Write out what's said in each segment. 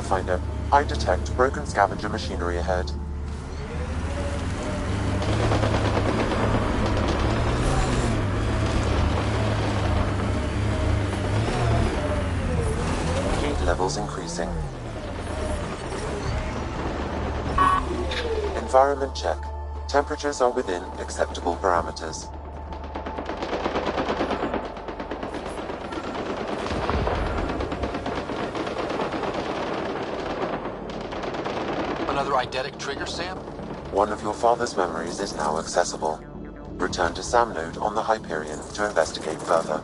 Pathfinder. I detect broken scavenger machinery ahead. Heat levels increasing. Environment check. Temperatures are within acceptable parameters. Another eidetic trigger, Sam? One of your father's memories is now accessible. Return to Sam Node on the Hyperion to investigate further.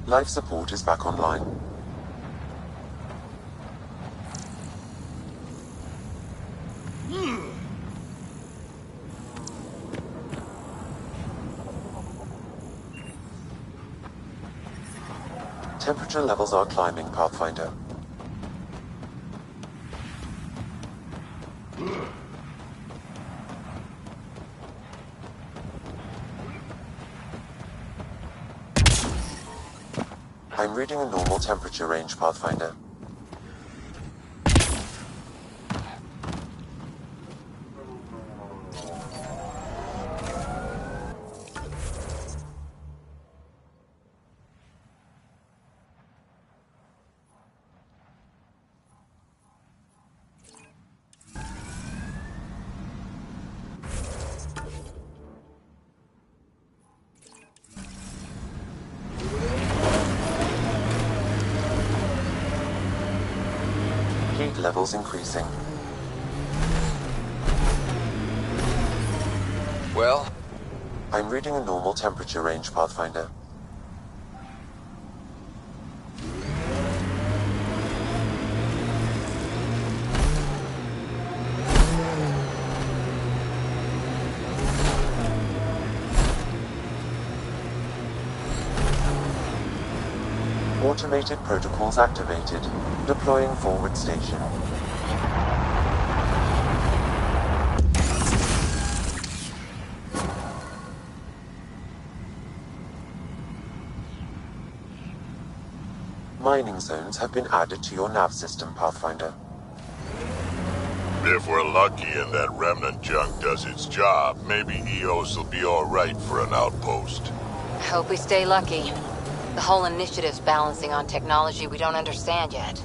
Life support is back online. Temperature levels are climbing, Pathfinder. I'm reading a normal temperature range, Pathfinder. levels increasing. Well? I'm reading a normal temperature range, Pathfinder. Automated protocols activated. Deploying forward station. Mining zones have been added to your nav system, Pathfinder. If we're lucky and that remnant junk does its job, maybe EOS will be alright for an outpost. I hope we stay lucky. The whole initiative's balancing on technology we don't understand yet.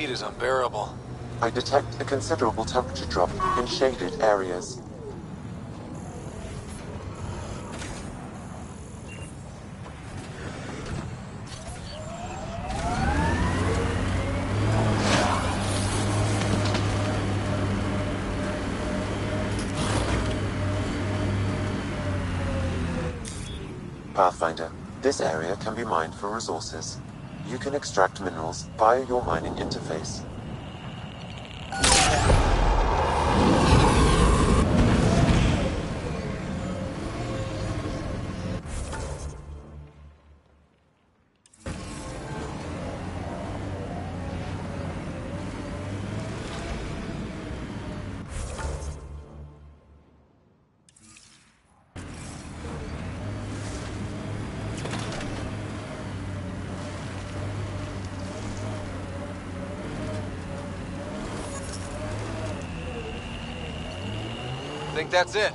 Is unbearable. I detect a considerable temperature drop in shaded areas. Pathfinder, this area can be mined for resources. You can extract minerals via your mining interface. Think that's it?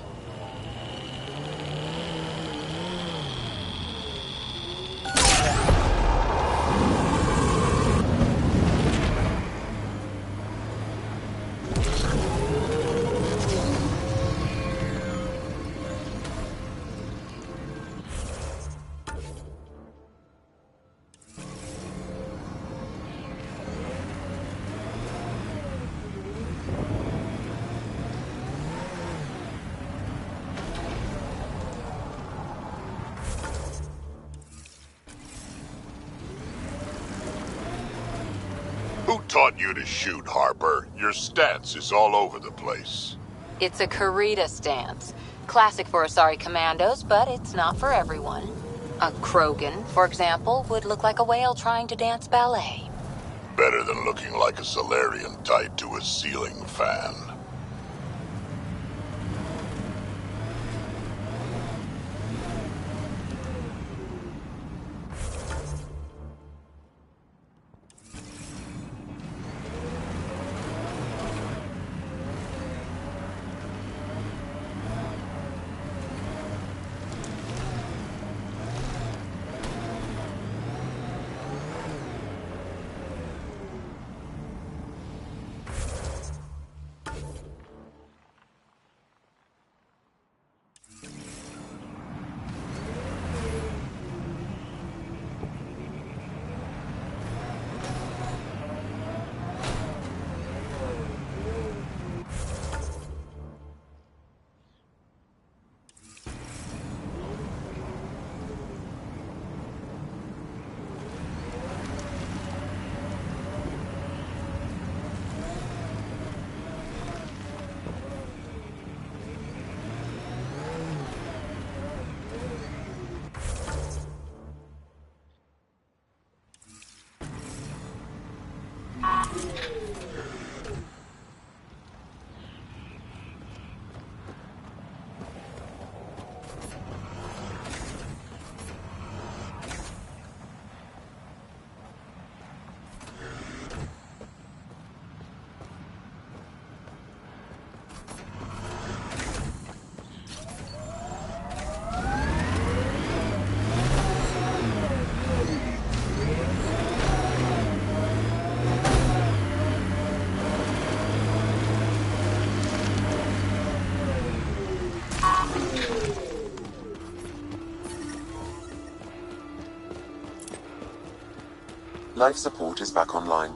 Who taught you to shoot, Harper? Your stance is all over the place. It's a Karita stance. Classic for Asari commandos, but it's not for everyone. A Krogan, for example, would look like a whale trying to dance ballet. Better than looking like a Solarian tied to a ceiling fan. Life support is back online.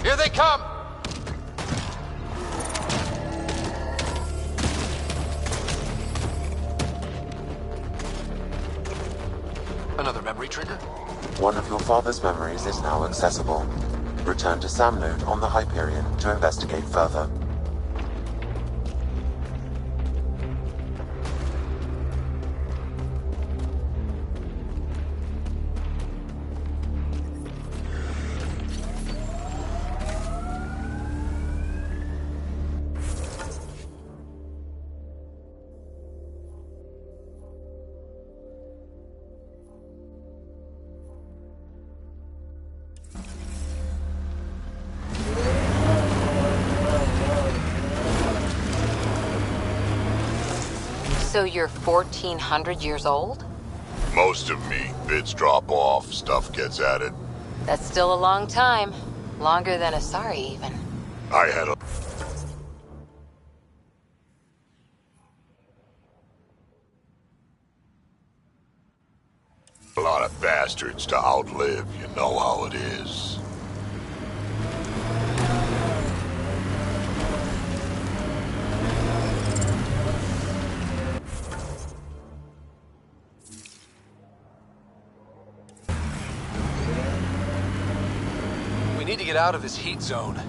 Here they come! Another memory trigger? One of your father's memories is now accessible. Return to Sam Node on the Hyperion to investigate further. So you're 1,400 years old? Most of me. Bits drop off, stuff gets added. That's still a long time. Longer than Asari, even. I had a lot of bastards to outlive, you know how it is. We need to get out of this heat zone.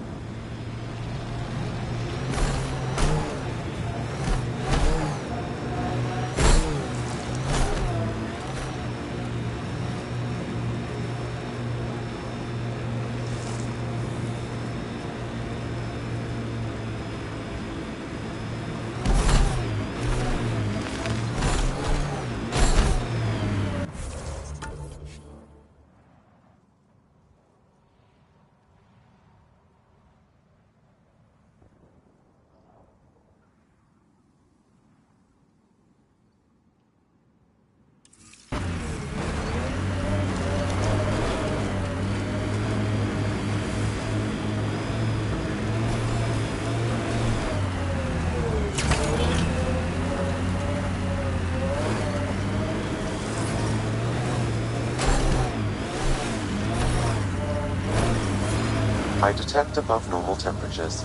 I detect above normal temperatures.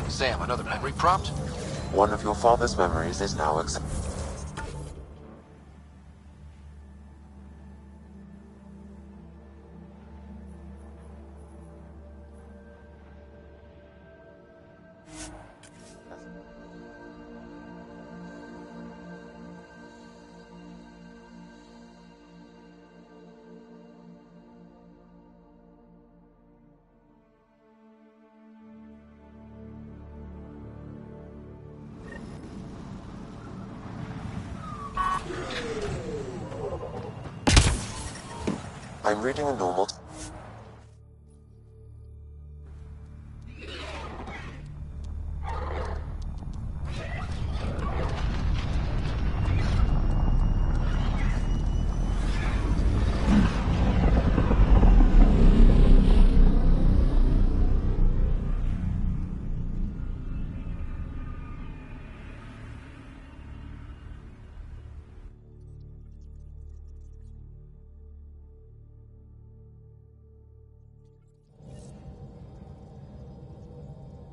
Sam, another memory prompt? One of your father's memories is now accessible. I'm reading a normal...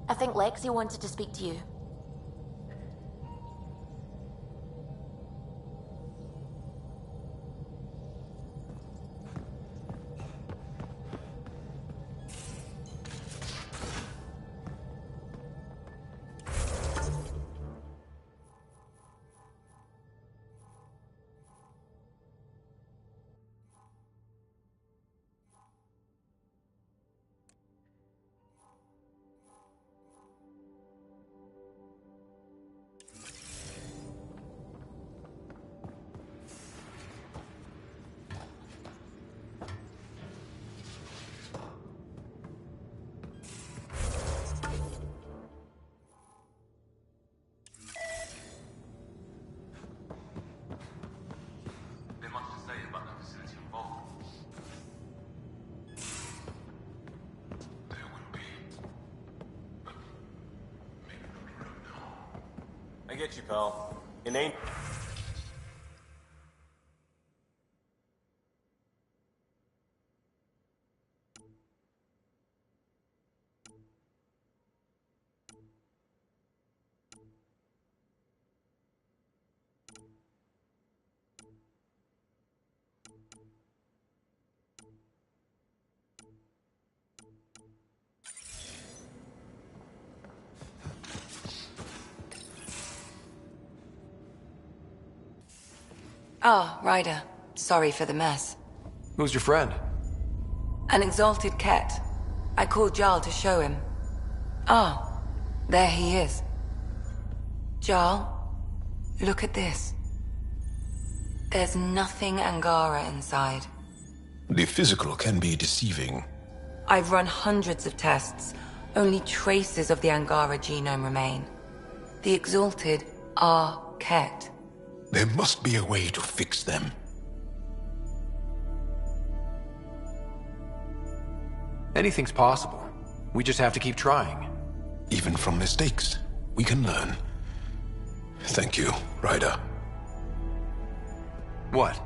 I think Lexi wanted to speak to you. I get you, pal. Inane. Ah, Ryder. Sorry for the mess. Who's your friend? An exalted cat. I called Jarl to show him. Ah, there he is. Jarl, look at this. There's nothing Angara inside. The physical can be deceiving. I've run hundreds of tests. Only traces of the Angara genome remain. The exalted are Ket. There must be a way to fix them. Anything's possible. We just have to keep trying. Even from mistakes, we can learn. Thank you, Ryder. What?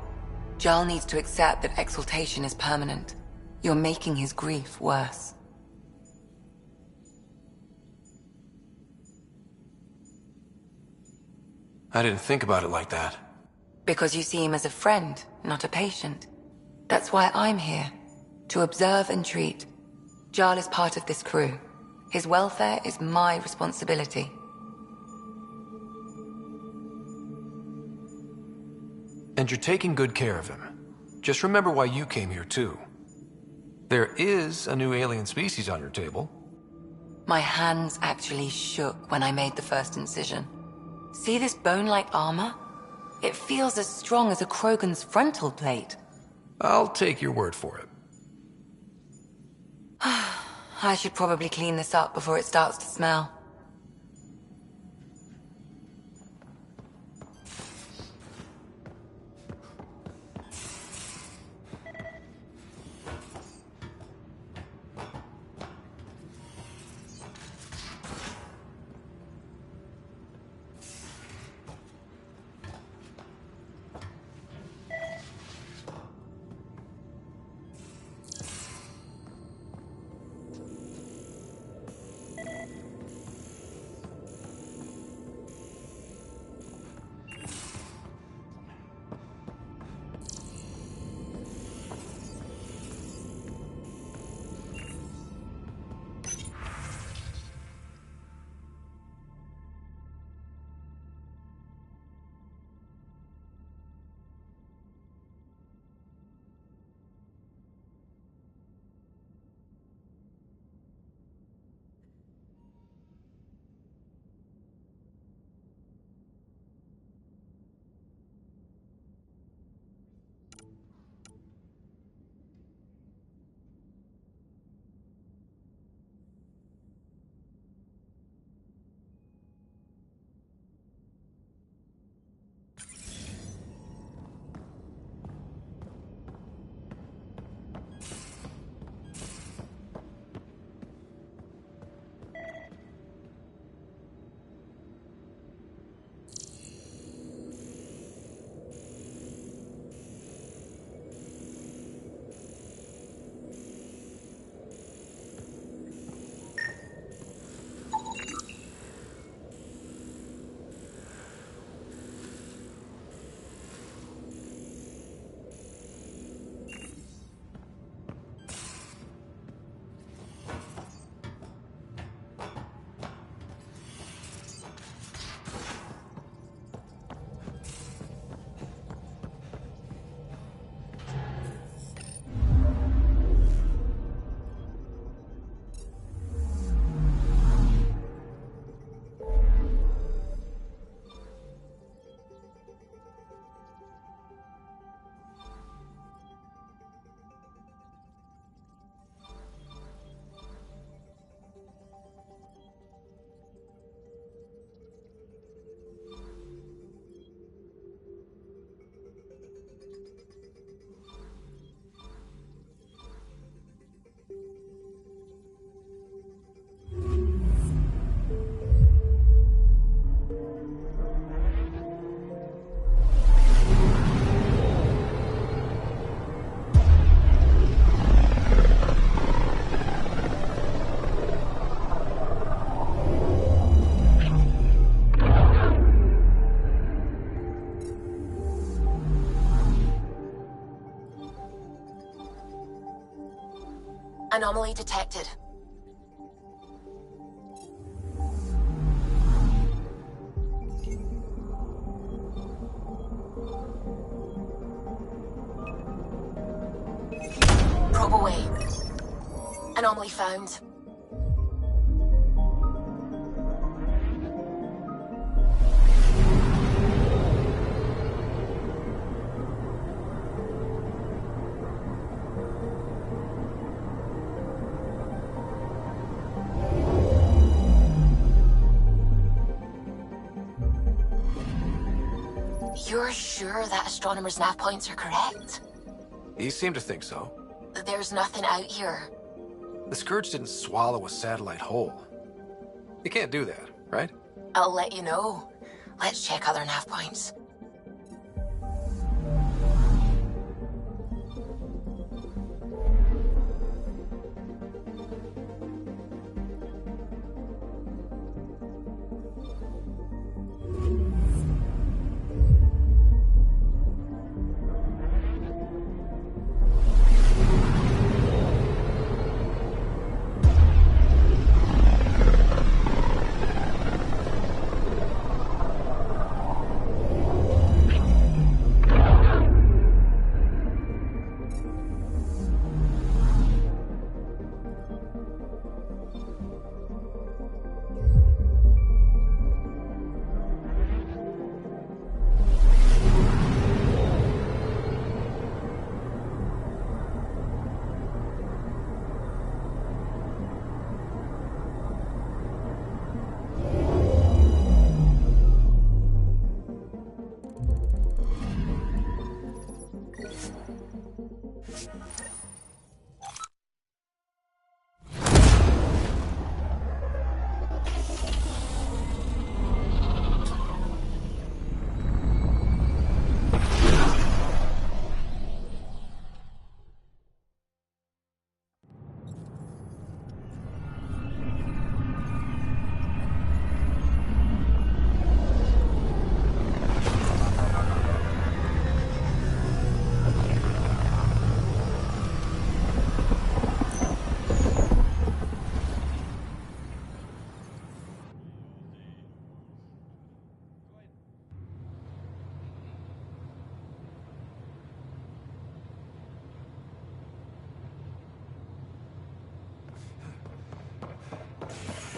Jarl needs to accept that exaltation is permanent. You're making his grief worse. I didn't think about it like that. Because you see him as a friend, not a patient. That's why I'm here. To observe and treat. Jarl is part of this crew. His welfare is my responsibility. And you're taking good care of him. Just remember why you came here, too. There is a new alien species on your table. My hands actually shook when I made the first incision. See this bone-like armor? It feels as strong as a Krogan's frontal plate. I'll take your word for it. I should probably clean this up before it starts to smell. Anomaly detected. Probe away. Anomaly found. You're sure that astronomer's nav points are correct? He seemed to think so. There's nothing out here. The Scourge didn't swallow a satellite whole. You can't do that, right? I'll let you know. Let's check other nav points.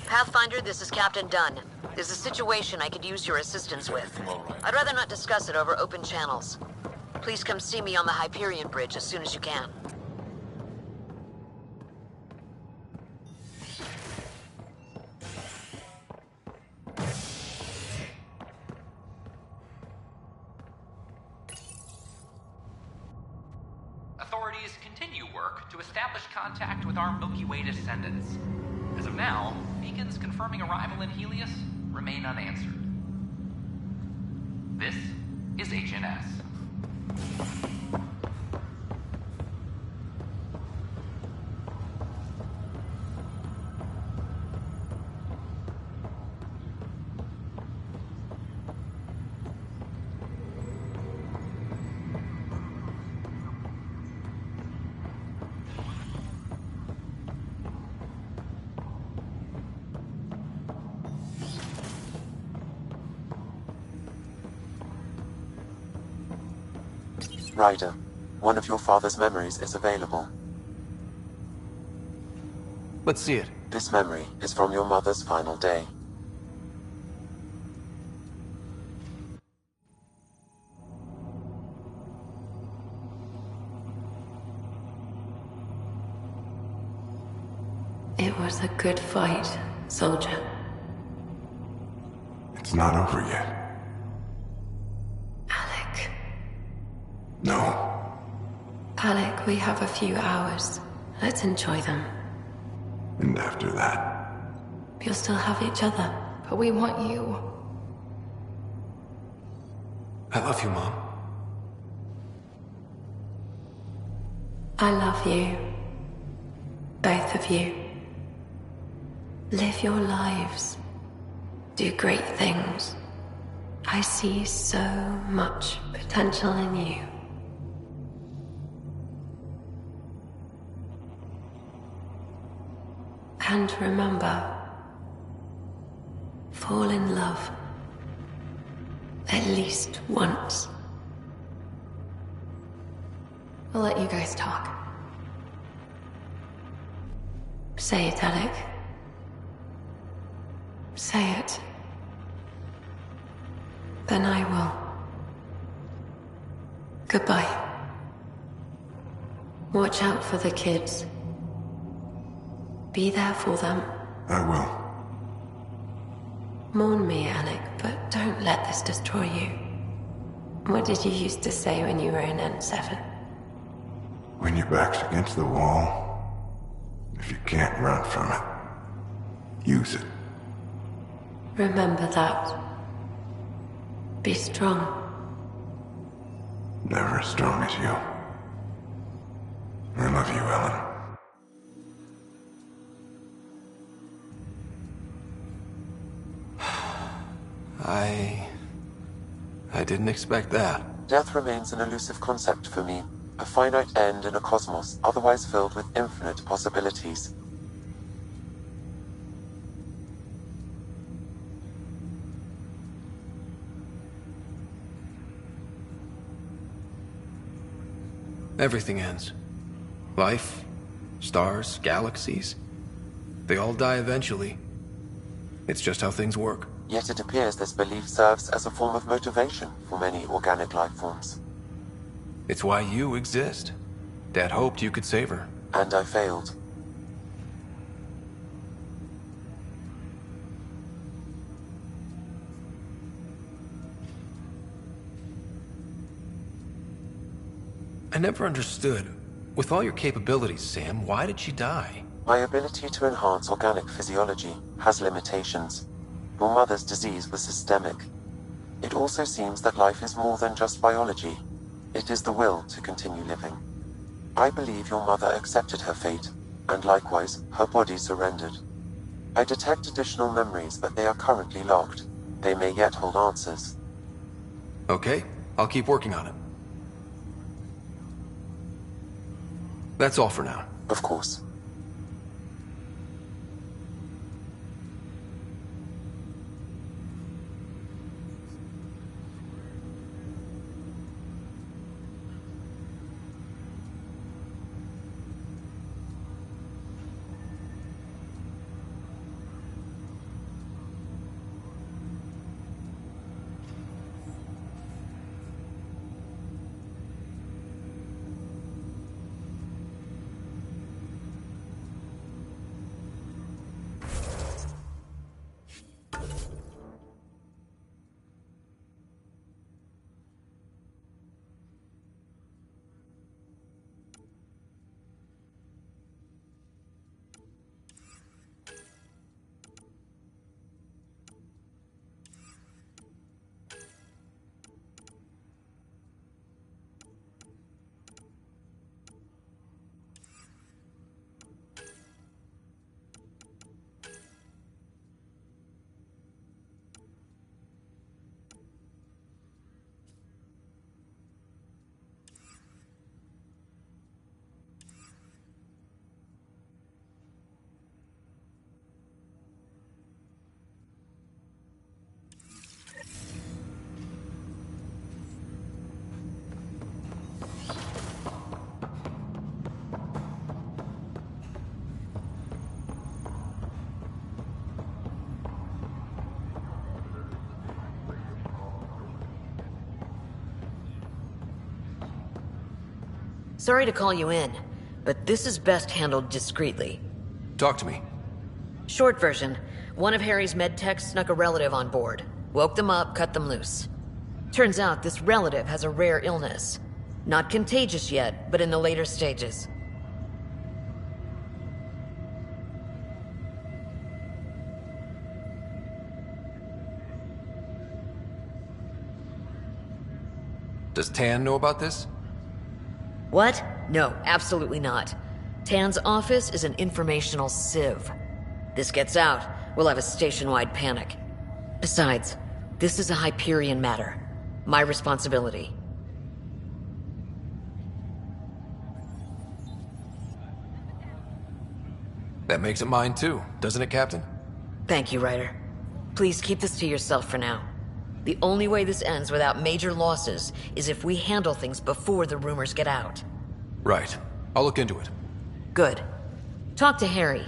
Pathfinder, this is Captain Dunn. There's a situation I could use your assistance with. I'd rather not discuss it over open channels. Please come see me on the Hyperion Bridge as soon as you can. Authorities continue work to establish contact with our Milky Way descendants. As of now, beacons confirming arrival in Helios remain unanswered. This is HNS. Ryder, one of your father's memories is available. Let's see it. This memory is from your mother's final day. It was a good fight, soldier. It's not over yet. Alec. No. Alec, we have a few hours. Let's enjoy them. And after that? We'll still have each other, but we want you. I love you, Mom. I love you. Both of you. Live your lives. Do great things. I see so much potential in you. and remember. Fall in love. At least once. I'll let you guys talk. Say it, Alec. Say it. Then I will. Goodbye. Watch out for the kids. Be there for them. I will. Mourn me, Alec, but don't let this destroy you. What did you used to say when you were in N7? When your back's against the wall, if you can't run from it, use it. Remember that. Be strong. Never as strong as you. I love you, Ellen. I didn't expect that. Death remains an elusive concept for me, a finite end in a cosmos otherwise filled with infinite possibilities. Everything ends. Life, stars, galaxies. They all die eventually. It's just how things work. Yet it appears this belief serves as a form of motivation for many organic life forms. It's why you exist. Dad hoped you could save her. And I failed. I never understood. With all your capabilities, Sam, why did she die? My ability to enhance organic physiology has limitations. Your mother's disease was systemic. It also seems that life is more than just biology. It is the will to continue living. I believe your mother accepted her fate, and likewise, her body surrendered. I detect additional memories, but they are currently locked. They may yet hold answers. Okay, I'll keep working on it. That's all for now. Of course. Sorry to call you in, but this is best handled discreetly. Talk to me. Short version, one of Harry's med techs snuck a relative on board. Woke them up, cut them loose. Turns out this relative has a rare illness. Not contagious yet, but in the later stages. Does Tan know about this? What? No, absolutely not. Tan's office is an informational sieve. This gets out, we'll have a station-wide panic. Besides, this is a Hyperion matter. My responsibility. That makes it mine too, doesn't it, Captain? Thank you, Ryder. Please keep this to yourself for now. The only way this ends without major losses is if we handle things before the rumors get out. Right. I'll look into it. Good. Talk to Harry.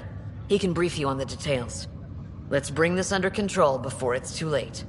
He can brief you on the details. Let's bring this under control before it's too late.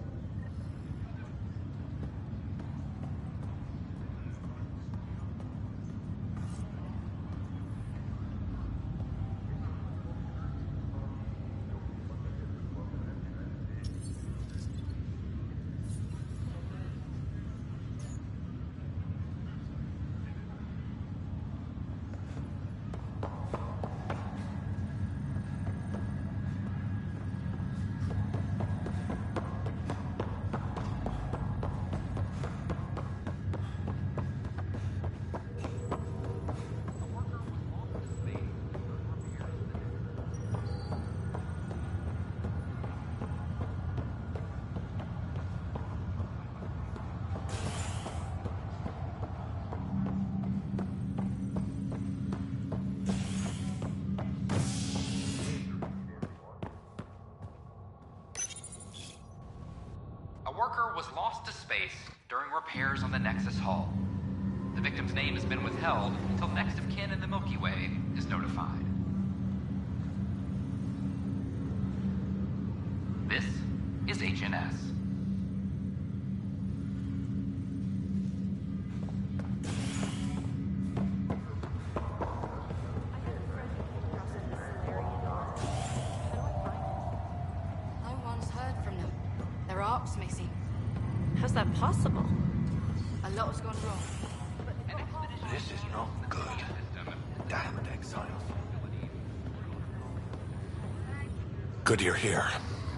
A worker was lost to space during repairs on the Nexus hull. The victim's name has been withheld until next of kin in the Milky Way is notified. This is HNS. No one's heard from them. Their ark's missing. How's that possible? A lot has gone wrong. This is not good. Damn exiles. Good you're here.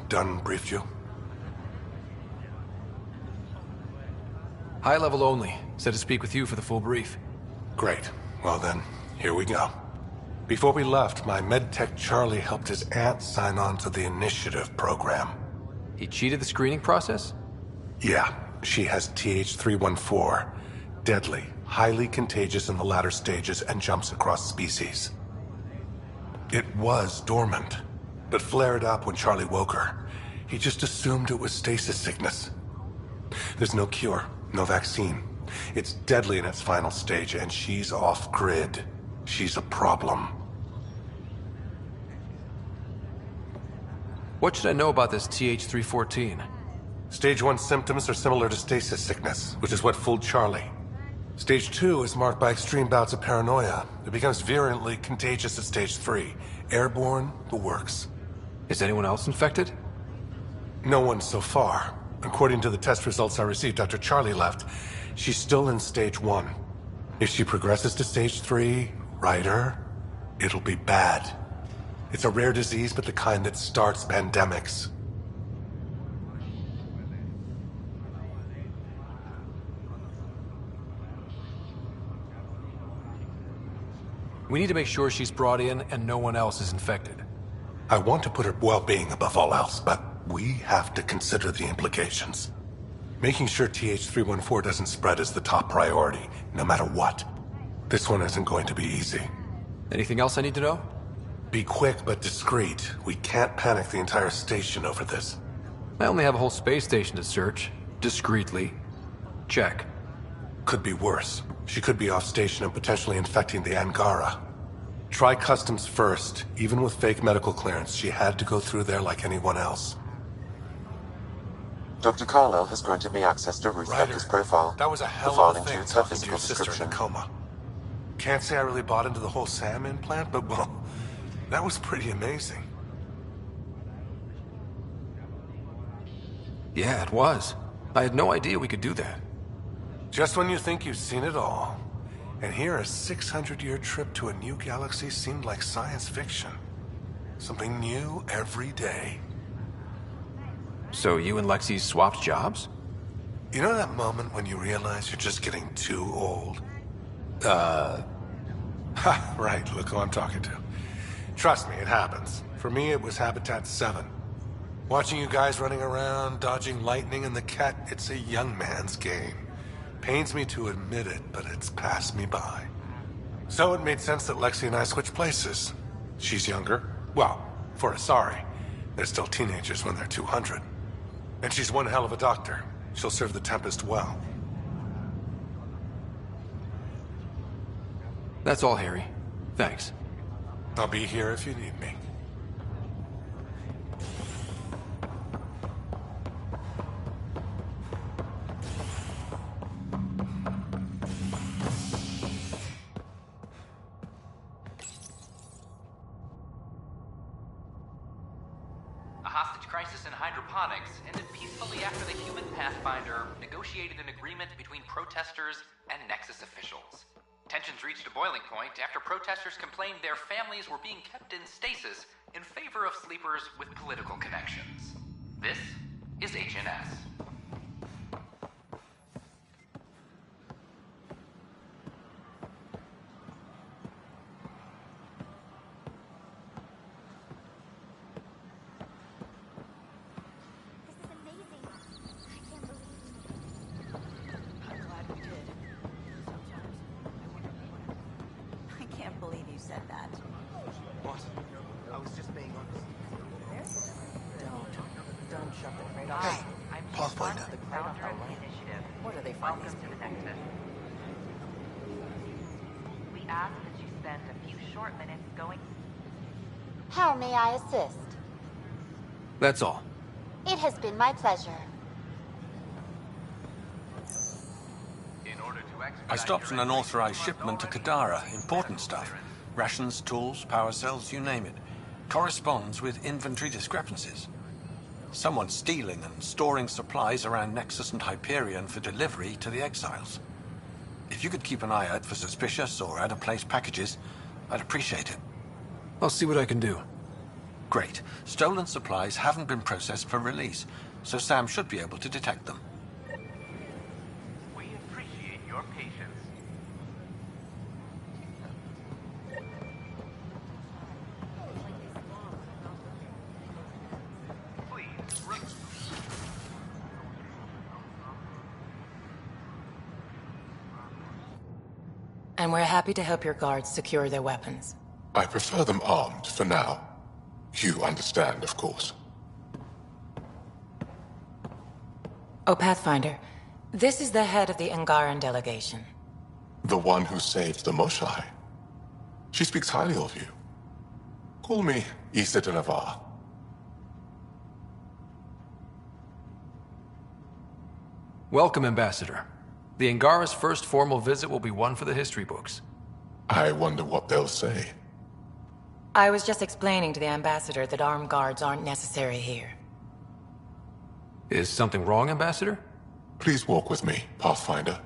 Dunn briefed you? High level only. Said to speak with you for the full brief. Great. Well then, here we go. Before we left, my medtech Charlie helped his aunt sign on to the initiative program. He cheated the screening process? Yeah, she has TH314. Deadly, highly contagious in the latter stages and jumps across species. It was dormant, but flared up when Charlie woke her. He just assumed it was stasis sickness. There's no cure, no vaccine. It's deadly in its final stage, and she's off-grid. She's a problem. What should I know about this TH314? Stage 1 symptoms are similar to stasis sickness, which is what fooled Charlie. Stage 2 is marked by extreme bouts of paranoia. It becomes virulently contagious at Stage 3. Airborne, the works. Is anyone else infected? No one so far. According to the test results I received after Charlie left, she's still in Stage 1. If she progresses to Stage 3, Ryder, it'll be bad. It's a rare disease, but the kind that starts pandemics. We need to make sure she's brought in and no one else is infected. I want to put her well-being above all else, but we have to consider the implications. Making sure TH314 doesn't spread is the top priority, no matter what. This one isn't going to be easy. Anything else I need to know? Be quick but discreet. We can't panic the entire station over this. I only have a whole space station to search. Discreetly. Check. Could be worse. She could be off station and potentially infecting the Angara. Try customs first. Even with fake medical clearance, she had to go through there like anyone else. Dr. Carlyle has granted me access to Ruth Becker's profile. That was a The hell file of a thing includes her talking to your physical sister in a description. coma. Can't say I really bought into the whole Sam implant, but well, that was pretty amazing. Yeah, it was. I had no idea we could do that. Just when you think you've seen it all. And here a 600-year trip to a new galaxy seemed like science fiction. Something new every day. So you and Lexi swapped jobs? You know that moment when you realize you're just getting too old? Right, look who I'm talking to. Trust me, it happens. For me, it was Habitat 7. Watching you guys running around, dodging lightning and the cat, it's a young man's game. Pains me to admit it, but it's passed me by. So it made sense that Lexi and I switched places. She's younger, Well, for Asari, they're still teenagers when they're 200. And she's one hell of a doctor. She'll serve the Tempest well. That's all, Harry. Thanks. I'll be here if you need me. A hostage crisis in hydroponics ended peacefully after the human Pathfinder negotiated an agreement between protesters and Nexus officials. Tensions reached a boiling point after protesters complained their families were being kept in stasis in favor of sleepers with political connections. This is HNS. How may I assist? That's all. It has been my pleasure. I stopped an unauthorized shipment to Kadara. Important stuff. Rations, tools, power cells, you name it. Corresponds with inventory discrepancies. Someone's stealing and storing supplies around Nexus and Hyperion for delivery to the exiles. If you could keep an eye out for suspicious or out-of-place packages, I'd appreciate it. I'll see what I can do. Great. Stolen supplies haven't been processed for release, so Sam should be able to detect them. We appreciate your patience. And we're happy to help your guards secure their weapons. I prefer them armed for now. You understand, of course. Oh, Pathfinder, this is the head of the Angaran delegation. The one who saved the Moshai. She speaks highly of you. Call me Issa de Navarre. Welcome, Ambassador. The Angara's first formal visit will be one for the history books. I wonder what they'll say. I was just explaining to the Ambassador that armed guards aren't necessary here. Is something wrong, Ambassador? Please walk with me, Pathfinder.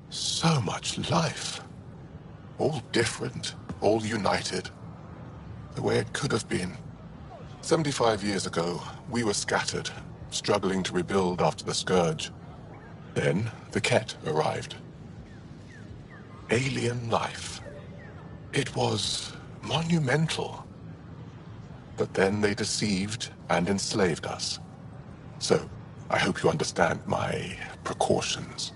So much life. All different, all united. The way it could have been. 75 years ago, we were scattered, struggling to rebuild after the Scourge. Then, the Ket arrived. Alien life. It was monumental. But then they deceived and enslaved us. So, I hope you understand my precautions.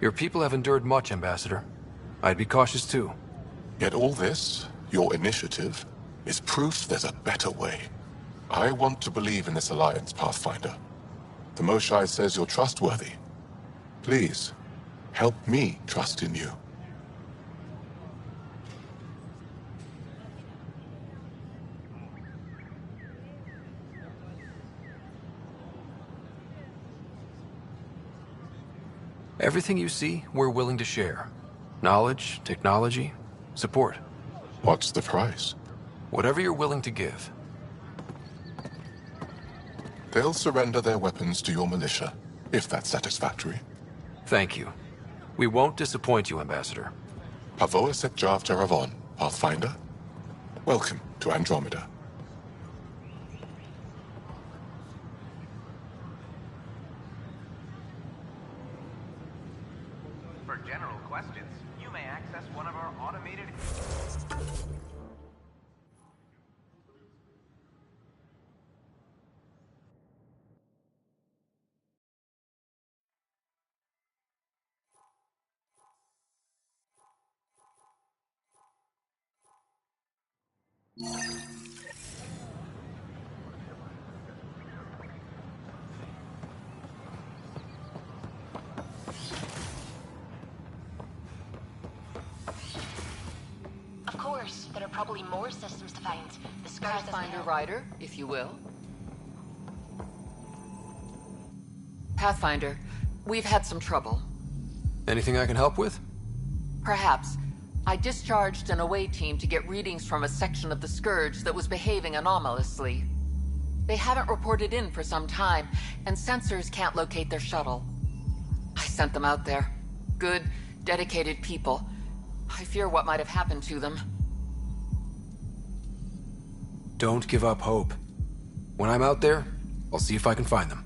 Your people have endured much, Ambassador. I'd be cautious too. Yet all this, your initiative, is proof there's a better way. I want to believe in this alliance, Pathfinder. The Moshai says you're trustworthy. Please, help me trust in you. Everything you see, we're willing to share. Knowledge, technology, support. What's the price? Whatever you're willing to give. They'll surrender their weapons to your militia, if that's satisfactory. Thank you. We won't disappoint you, Ambassador. Pavoa set Jav Jaravon, Pathfinder. Welcome to Andromeda. For general questions, you may access one of our automated... Of course, there are probably more systems to find. The Scourge doesn't Pathfinder help. Rider, if you will. Pathfinder, we've had some trouble. Anything I can help with? Perhaps. I discharged an away team to get readings from a section of the Scourge that was behaving anomalously. They haven't reported in for some time, and sensors can't locate their shuttle. I sent them out there. Good, dedicated people. I fear what might have happened to them. Don't give up hope. When I'm out there, I'll see if I can find them.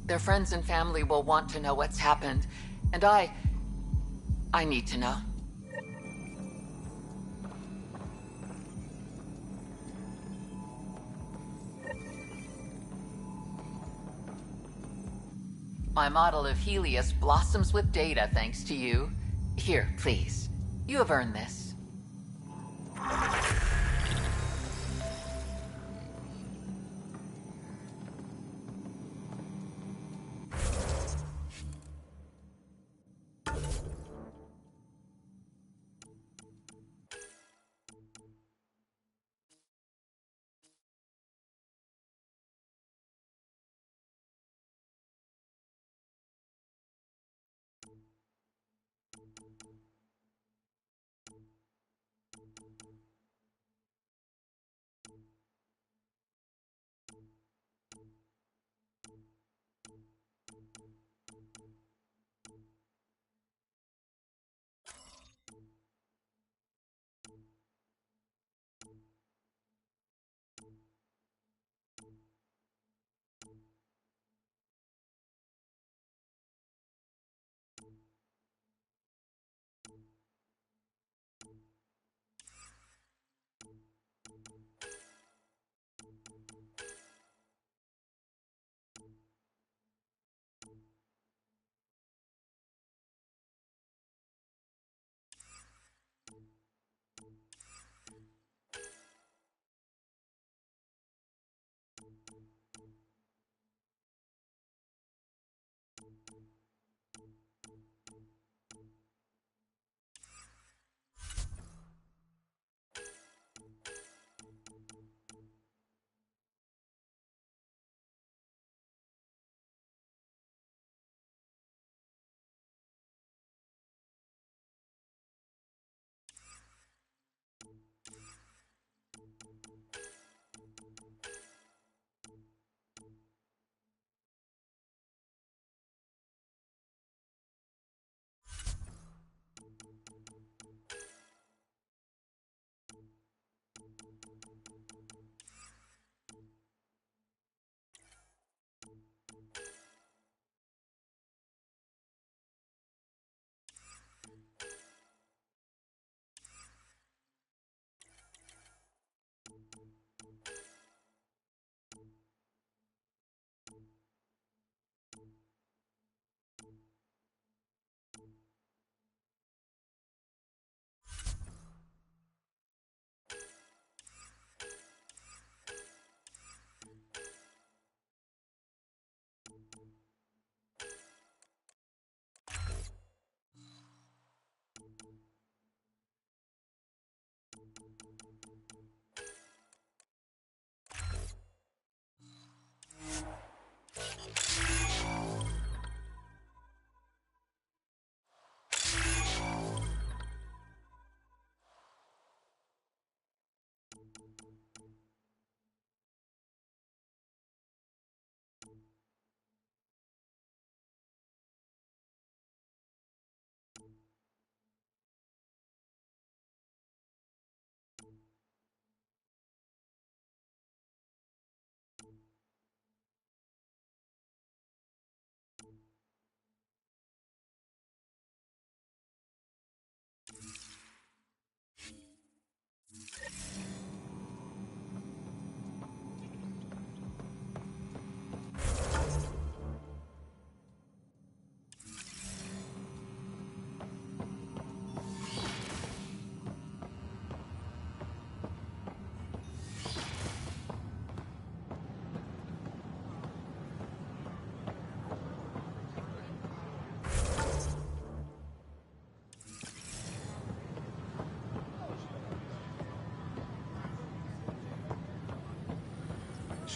Their friends and family will want to know what's happened, and I need to know. My model of Helios blossoms with data thanks to you. Here, please. You have earned this.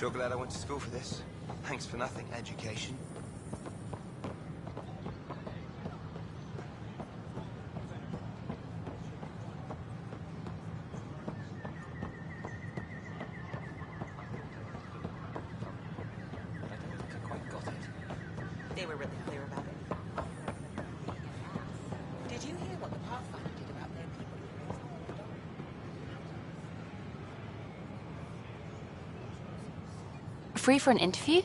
Sure glad I went to school for this. Thanks for nothing, education. They were really clear about it. Did you hear what the Pathfinder did about their people? Free for an interview?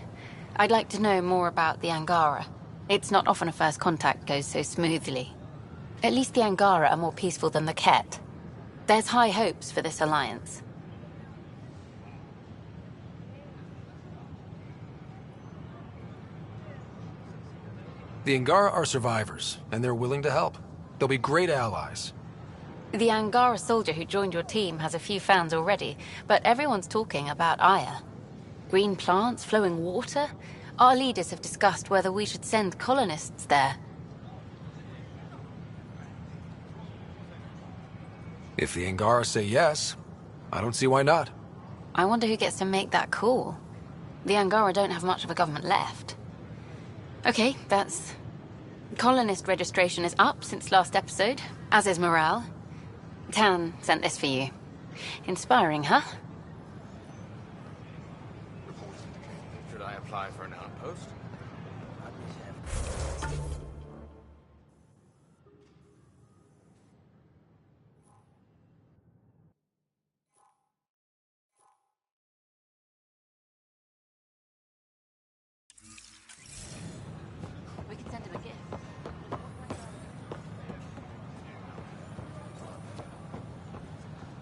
I'd like to know more about the Angara. It's not often a first contact goes so smoothly. At least the Angara are more peaceful than the Ket. There's high hopes for this alliance. The Angara are survivors, and they're willing to help. They'll be great allies. The Angara soldier who joined your team has a few fans already, but everyone's talking about Aya. Green plants, flowing water? Our leaders have discussed whether we should send colonists there. If the Angara say yes, I don't see why not. I wonder who gets to make that call. The Angara don't have much of a government left. Okay, that's... Colonist registration is up since last episode, as is morale. Tan sent this for you. Inspiring, huh? Should I apply for an outpost? We can send him a gift.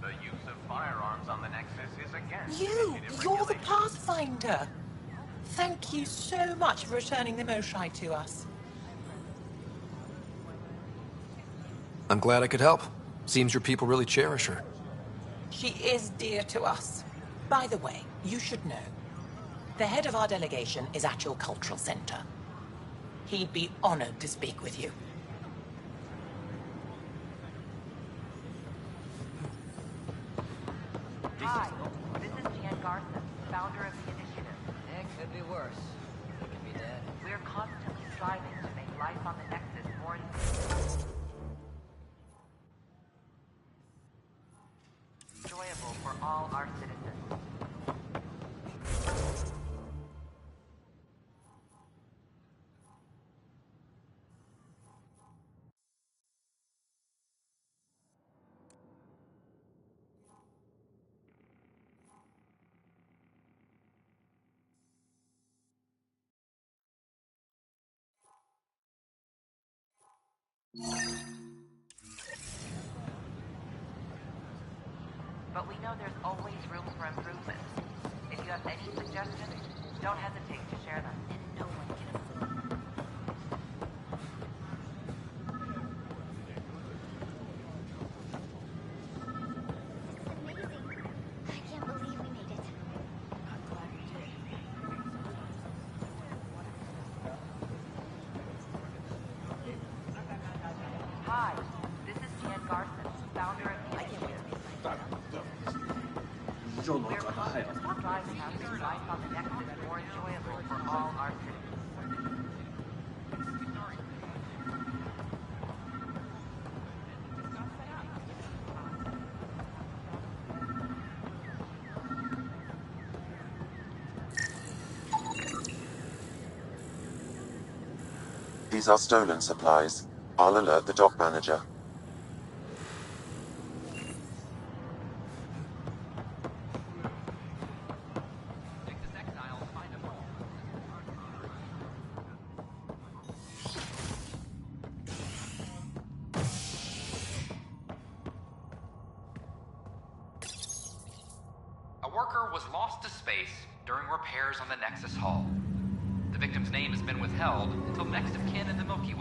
The use of firearms on the Nexus is again... You're the Pathfinder! Thank you so much for returning the Moshai to us. I'm glad I could help. Seems your people really cherish her. She is dear to us. By the way, you should know. The head of our delegation is at your cultural center. He'd be honored to speak with you. Hi, this is Jan Garson, founder of the initiative. It could be worse. We could be dead. We're constantly striving to make life on the Nexus more enjoyable for all our citizens. But we know there's always room for improvement. If you have any suggestions, don't hesitate to share them. And no one can afford. I can't believe we made it. I'm glad we did. Hi, this is Jan Garson, founder of the initiative. We're constantly striving to make life on the Nexus more enjoyable for all our citizens. These are stolen supplies. I'll alert the dock manager. A worker was lost to space during repairs on the Nexus hull. The victim's name has been withheld until next of kin in the Milky